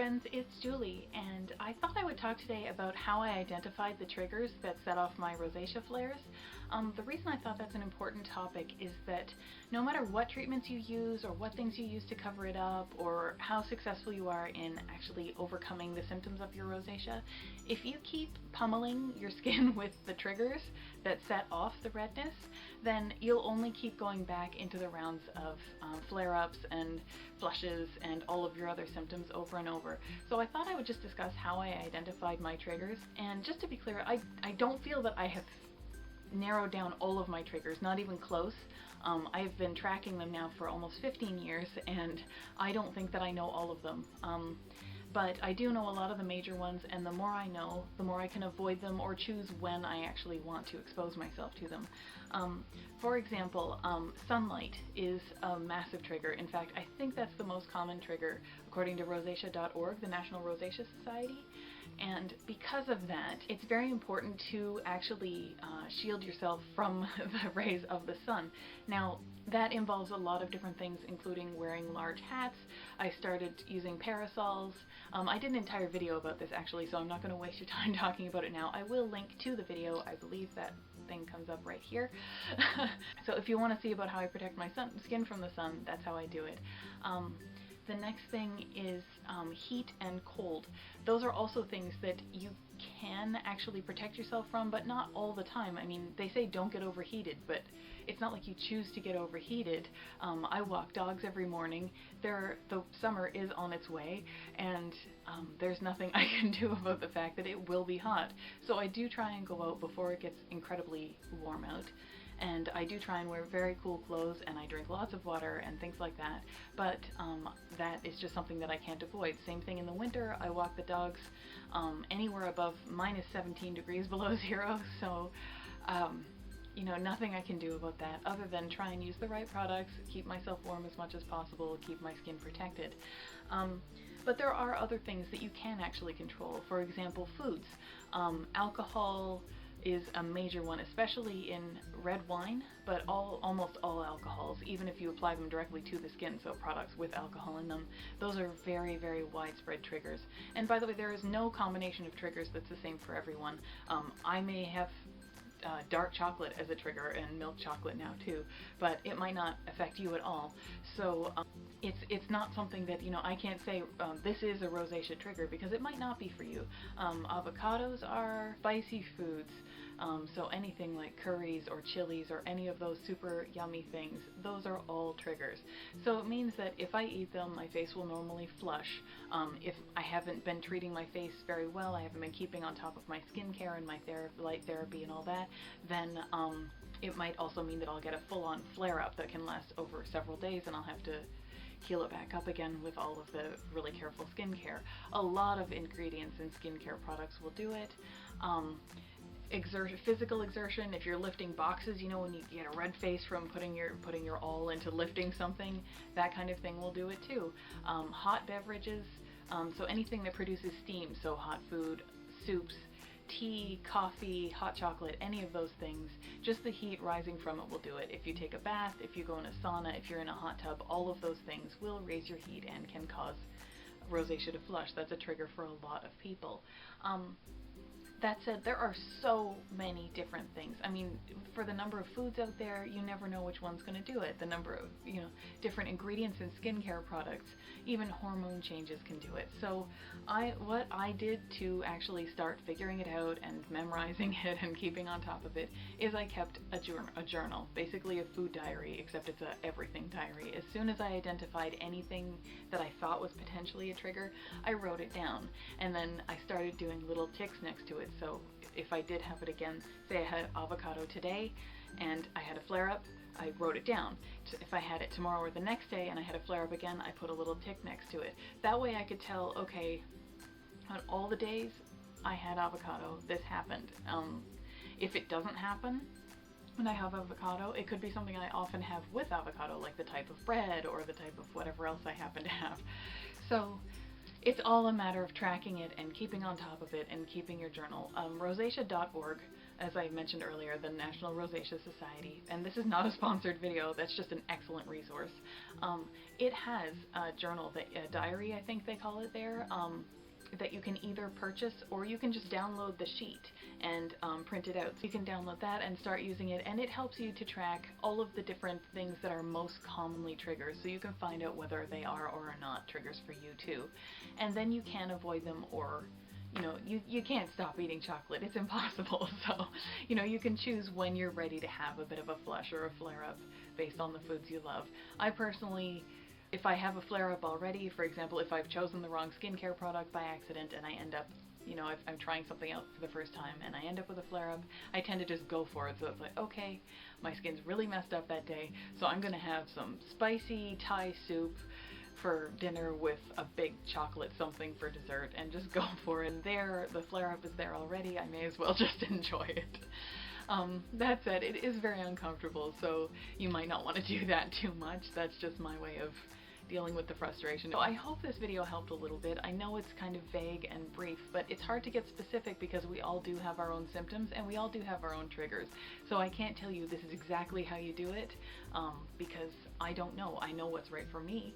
friends, it's Julie, and I thought I would talk today about how I identified the triggers that set off my rosacea flares. The reason I thought that's an important topic is that no matter what treatments you use or what things you use to cover it up or how successful you are in actually overcoming the symptoms of your rosacea, if you keep pummeling your skin with the triggers that set off the redness, then you'll only keep going back into the rounds of flare-ups and flushes and all of your other symptoms over and over. So I thought I would just discuss how I identified my triggers. And just to be clear, I don't feel that I have narrowed down all of my triggers, not even close. I've been tracking them now for almost 15 years, and I don't think that I know all of them. But I do know a lot of the major ones, and the more I know, the more I can avoid them or choose when I actually want to expose myself to them. For example, sunlight is a massive trigger. In fact, I think that's the most common trigger according to rosacea.org, the National Rosacea Society. And because of that, it's very important to actually shield yourself from the rays of the sun. Now, that involves a lot of different things, including wearing large hats. I started using parasols. I did an entire video about this actually, so I'm not going to waste your time talking about it now. I will link to the video. I believe that thing comes up right here. So if you want to see about how I protect my skin from the sun, that's how I do it. The next thing is heat and cold. Those are also things that you can actually protect yourself from, but not all the time. I mean, they say don't get overheated, but it's not like you choose to get overheated. I walk dogs every morning. The summer is on its way, and there's nothing I can do about the fact that it will be hot. So I do try and go out before it gets incredibly warm out. And I do try and wear very cool clothes, and I drink lots of water and things like that, but that is just something that I can't avoid. Same thing in the winter. I walk the dogs anywhere above minus 17 degrees below zero, so you know, nothing I can do about that other than try and use the right products, keep myself warm as much as possible, keep my skin protected. But there are other things that you can actually control. For example, foods. Alcohol is a major one, especially in red wine, but almost all alcohols, even if you apply them directly to the skin, so products with alcohol in them, those are very, very widespread triggers. And by the way, there is no combination of triggers that's the same for everyone. I may have dark chocolate as a trigger and milk chocolate now too, but it might not affect you at all. So it's not something that, you know, I can't say this is a rosacea trigger, because it might not be for you. Avocados are spicy foods, so anything like curries or chilies or any of those super yummy things, those are all triggers. So it means that if I eat them, my face will normally flush. If I haven't been treating my face very well, I haven't been keeping on top of my skincare and my light therapy and all that, then it might also mean that I'll get a full-on flare-up that can last over several days, and I'll have to heal it back up again with all of the really careful skincare. A lot of ingredients in skincare products will do it. Physical exertion, if you're lifting boxes, you know, when you get a red face from putting your all into lifting something, that kind of thing will do it too. Hot beverages, so anything that produces steam, so hot food, soups, tea, coffee, hot chocolate, any of those things, just the heat rising from it will do it. If you take a bath, if you go in a sauna, if you're in a hot tub, all of those things will raise your heat and can cause rosacea to flush. That's a trigger for a lot of people. That said, there are so many different things. I mean, for the number of foods out there, you never know which one's going to do it. The number of, you know, different ingredients in skincare products, even hormone changes can do it. So what I did to actually start figuring it out and memorizing it and keeping on top of it is I kept a journal, basically a food diary, except it's a everything diary. As soon as I identified anything that I thought was potentially a trigger, I wrote it down, and then I started doing little ticks next to it. So if I did have it again, say I had avocado today and I had a flare-up, I wrote it down. If I had it tomorrow or the next day and I had a flare-up again, I put a little tick next to it. That way I could tell, okay, on all the days I had avocado, this happened. If it doesn't happen when I have avocado, it could be something I often have with avocado, like the type of bread or the type of whatever else I happen to have. So it's all a matter of tracking it and keeping on top of it and keeping your journal. Rosacea.org, as I mentioned earlier, the National Rosacea Society, and this is not a sponsored video, that's just an excellent resource. It has a journal, a diary I think they call it there, that you can either purchase or you can just download the sheet and print it out. So you can download that and start using it, and it helps you to track all of the different things that are most commonly triggers, so you can find out whether they are or are not triggers for you too. And then you can avoid them, or you can't stop eating chocolate. It's impossible. So, you can choose when you're ready to have a bit of a flush or a flare-up based on the foods you love. I personally, if I have a flare-up already, for example, if I've chosen the wrong skincare product by accident and I end up, if I'm trying something out for the first time and I end up with a flare-up, I tend to just go for it. So it's like, okay, my skin's really messed up that day, so I'm going to have some spicy Thai soup for dinner with a big chocolate something for dessert, and just go for it. There, the flare-up is there already, I may as well just enjoy it. That said, it is very uncomfortable, so you might not want to do that too much. That's just my way of dealing with the frustration. So I hope this video helped a little bit. I know it's kind of vague and brief, but it's hard to get specific because we all do have our own symptoms and we all do have our own triggers. So I can't tell you this is exactly how you do it, because I don't know. I know what's right for me.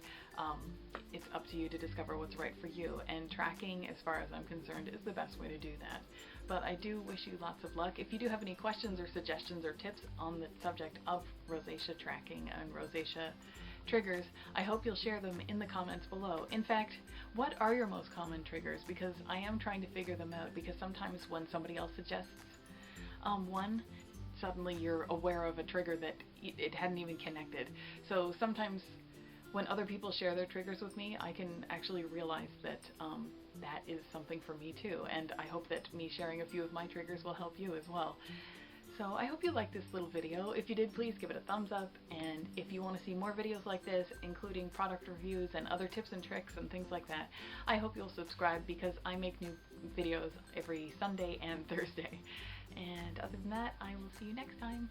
It's up to you to discover what's right for you, and tracking, as far as I'm concerned, is the best way to do that. But I do wish you lots of luck. If you do have any questions or suggestions or tips on the subject of rosacea tracking and rosacea triggers, I hope you'll share them in the comments below. In fact, what are your most common triggers? Because I am trying to figure them out, because sometimes when somebody else suggests one, suddenly you're aware of a trigger that it hadn't even connected. So sometimes when other people share their triggers with me, I can actually realize that that is something for me too, and I hope that me sharing a few of my triggers will help you as well. So I hope you liked this little video. If you did, please give it a thumbs up, and if you want to see more videos like this, including product reviews and other tips and tricks and things like that, I hope you'll subscribe, because I make new videos every Sunday and Thursday. And other than that, I will see you next time.